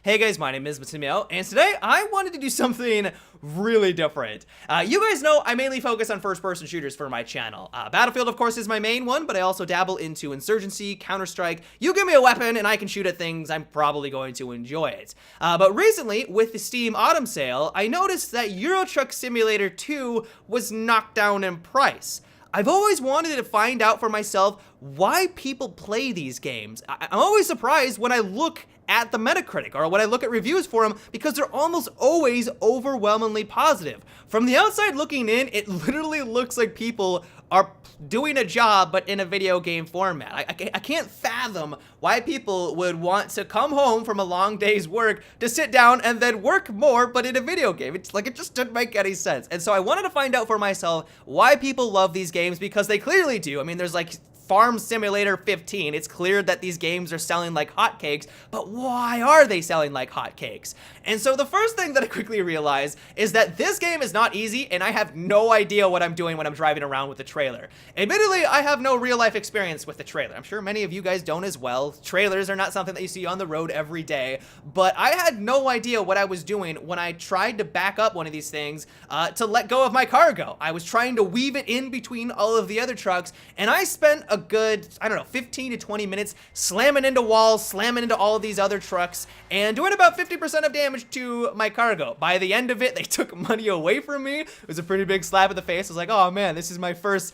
Hey guys, my name is Matimio, and today I wanted to do something really different. You guys know I mainly focus on first-person shooters for my channel. Battlefield, of course, is my main one, but I also dabble into Insurgency, Counter-Strike. You give me a weapon and I can shoot at things, I'm probably going to enjoy it. But recently, with the Steam Autumn Sale, I noticed that Euro Truck Simulator 2 was knocked down in price. I've always wanted to find out for myself why people play these games. I'm always surprised when I look at the Metacritic or when I look at reviews for them because they're almost always overwhelmingly positive. From the outside looking in, it literally looks like people are doing a job but in a video game format. I can't fathom why people would want to come home from a long day's work to sit down and then work more but in a video game. It's like, it just didn't make any sense. And so I wanted to find out for myself why people love these games, because they clearly do. I mean, there's like Farm Simulator 15. It's clear that these games are selling like hotcakes, but why are they selling like hotcakes? And so the first thing that I quickly realized is that this game is not easy, and I have no idea what I'm doing when I'm driving around with the trailer. Admittedly, I have no real life experience with the trailer. I'm sure many of you guys don't as well. Trailers are not something that you see on the road every day, but I had no idea what I was doing when I tried to back up one of these things to let go of my cargo. I was trying to weave it in between all of the other trucks, and I spent a good, I don't know, 15 to 20 minutes slamming into walls, slamming into all of these other trucks, and doing about 50% of damage to my cargo. By the end of it, they took money away from me. It was a pretty big slap in the face. I was like, oh man, this is my first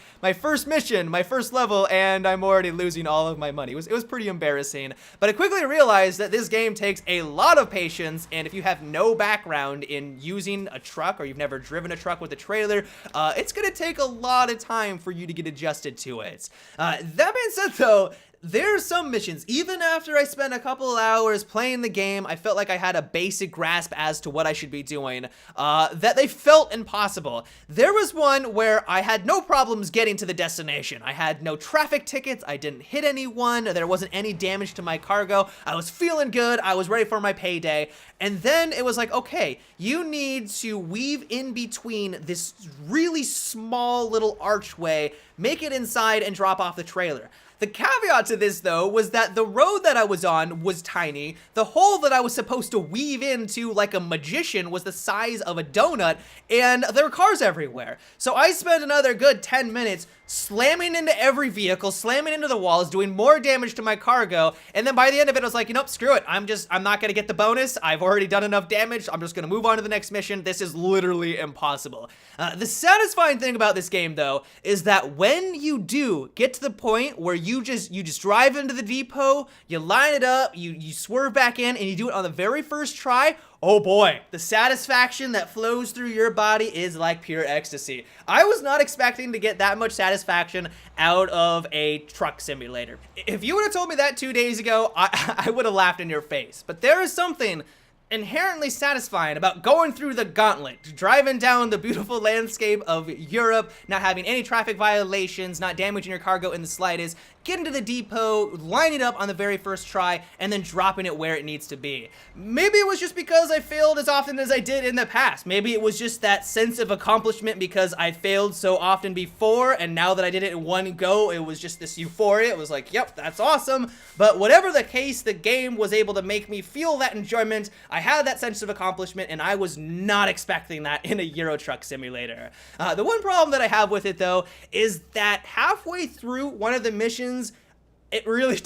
mission, my first level, and I'm already losing all of my money. It was pretty embarrassing, but I quickly realized that this game takes a lot of patience, and if you have no background in using a truck, or you've never driven a truck with a trailer, it's gonna take a lot of time for you to get adjusted to it. That being said though, there's some missions, even after I spent a couple of hours playing the game, I felt like I had a basic grasp as to what I should be doing, that they felt impossible. There was one where I had no problems getting to the destination. I had no traffic tickets, I didn't hit anyone, there wasn't any damage to my cargo, I was feeling good, I was ready for my payday, and then it was like, okay, you need to weave in between this really small little archway, make it inside, and drop off the trailer. The caveat to this, though, was that the road that I was on was tiny. The hole that I was supposed to weave into like a magician was the size of a donut, and there were cars everywhere. So I spent another good 10 minutes slamming into every vehicle, slamming into the walls, doing more damage to my cargo, and then by the end of it, I was like, you know, screw it. I'm not gonna get the bonus. I've already done enough damage. I'm just gonna move on to the next mission. This is literally impossible. The satisfying thing about this game, though, is that when you do get to the point where you just drive into the depot, you line it up, you swerve back in, and you do it on the very first try, oh boy, the satisfaction that flows through your body is like pure ecstasy. I was not expecting to get that much satisfaction out of a truck simulator. If you would have told me that 2 days ago, I would have laughed in your face. But there is something inherently satisfying about going through the gauntlet, driving down the beautiful landscape of Europe, not having any traffic violations, not damaging your cargo in the slightest, getting to the depot, lining it up on the very first try, and then dropping it where it needs to be. Maybe it was just because I failed as often as I did in the past. Maybe it was just that sense of accomplishment because I failed so often before, and now that I did it in one go, it was just this euphoria. It was like, yep, that's awesome. But whatever the case, the game was able to make me feel that enjoyment. I had that sense of accomplishment, and I was not expecting that in a Euro Truck Simulator. The one problem that I have with it, though, is that halfway through one of the missions, it really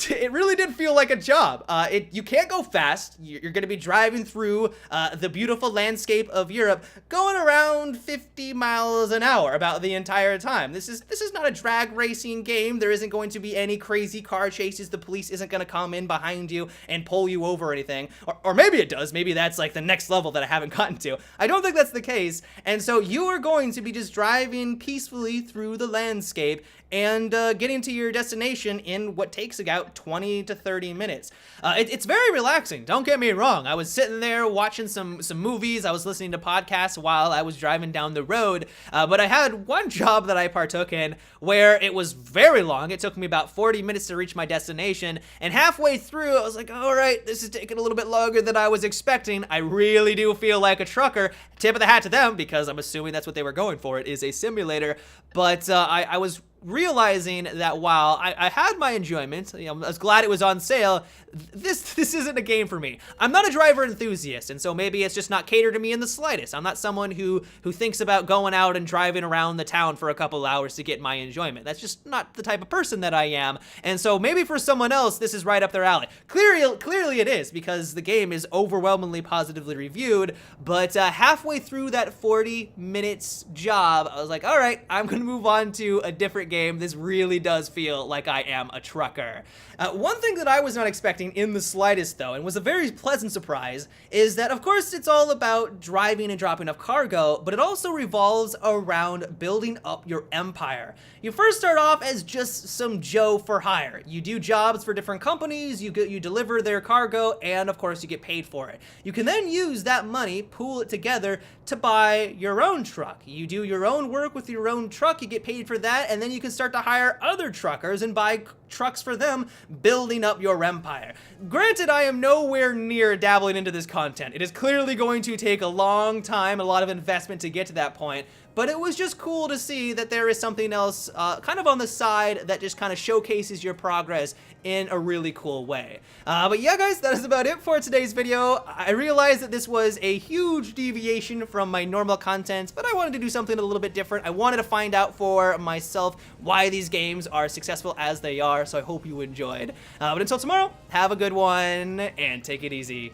did feel like a job. You can't go fast. You're going to be driving through the beautiful landscape of Europe, going around 50 miles an hour about the entire time. This is not a drag racing game. There isn't going to be any crazy car chases. The police isn't going to come in behind you and pull you over or anything. Or maybe it does. Maybe that's like the next level that I haven't gotten to. I don't think that's the case. And so you are going to be just driving peacefully through the landscape and getting to your destination in what takes about 20 to 30 minutes. It's very relaxing, don't get me wrong. I was sitting there watching some movies, I was listening to podcasts while I was driving down the road, but I had one job that I partook in where it was very long. It took me about 40 minutes to reach my destination, and halfway through I was like, all right, this is taking a little bit longer than I was expecting. I really do feel like a trucker. Tip of the hat to them, because I'm assuming that's what they were going for. It is a simulator, but I was realizing that while I had my enjoyment, I was glad it was on sale, this isn't a game for me. I'm not a driver enthusiast, and so maybe it's just not catered to me in the slightest. I'm not someone who thinks about going out and driving around the town for a couple hours to get my enjoyment. That's just not the type of person that I am, and so maybe for someone else, this is right up their alley. Clearly it is, because the game is overwhelmingly positively reviewed, but halfway through that 40 minutes job, I was like, all right, I'm gonna move on to a different game. This really does feel like I am a trucker. One thing that I was not expecting in the slightest, though, and was a very pleasant surprise, is that of course it's all about driving and dropping off cargo, but it also revolves around building up your empire. You first start off as just some Joe for hire. You do jobs for different companies, you deliver their cargo, and of course you get paid for it. You can then use that money, pool it together to buy your own truck. You do your own work with your own truck, you get paid for that, and then you can start to hire other truckers and buy trucks for them, building up your empire. Granted, I am nowhere near dabbling into this content. It is clearly going to take a long time, a lot of investment to get to that point, but it was just cool to see that there is something else kind of on the side that just kind of showcases your progress in a really cool way. But yeah, guys, that is about it for today's video. I realized that this was a huge deviation from my normal content, but I wanted to do something a little bit different. I wanted to find out for myself why these games are successful as they are, so I hope you enjoyed. But until tomorrow, have a good one, and take it easy.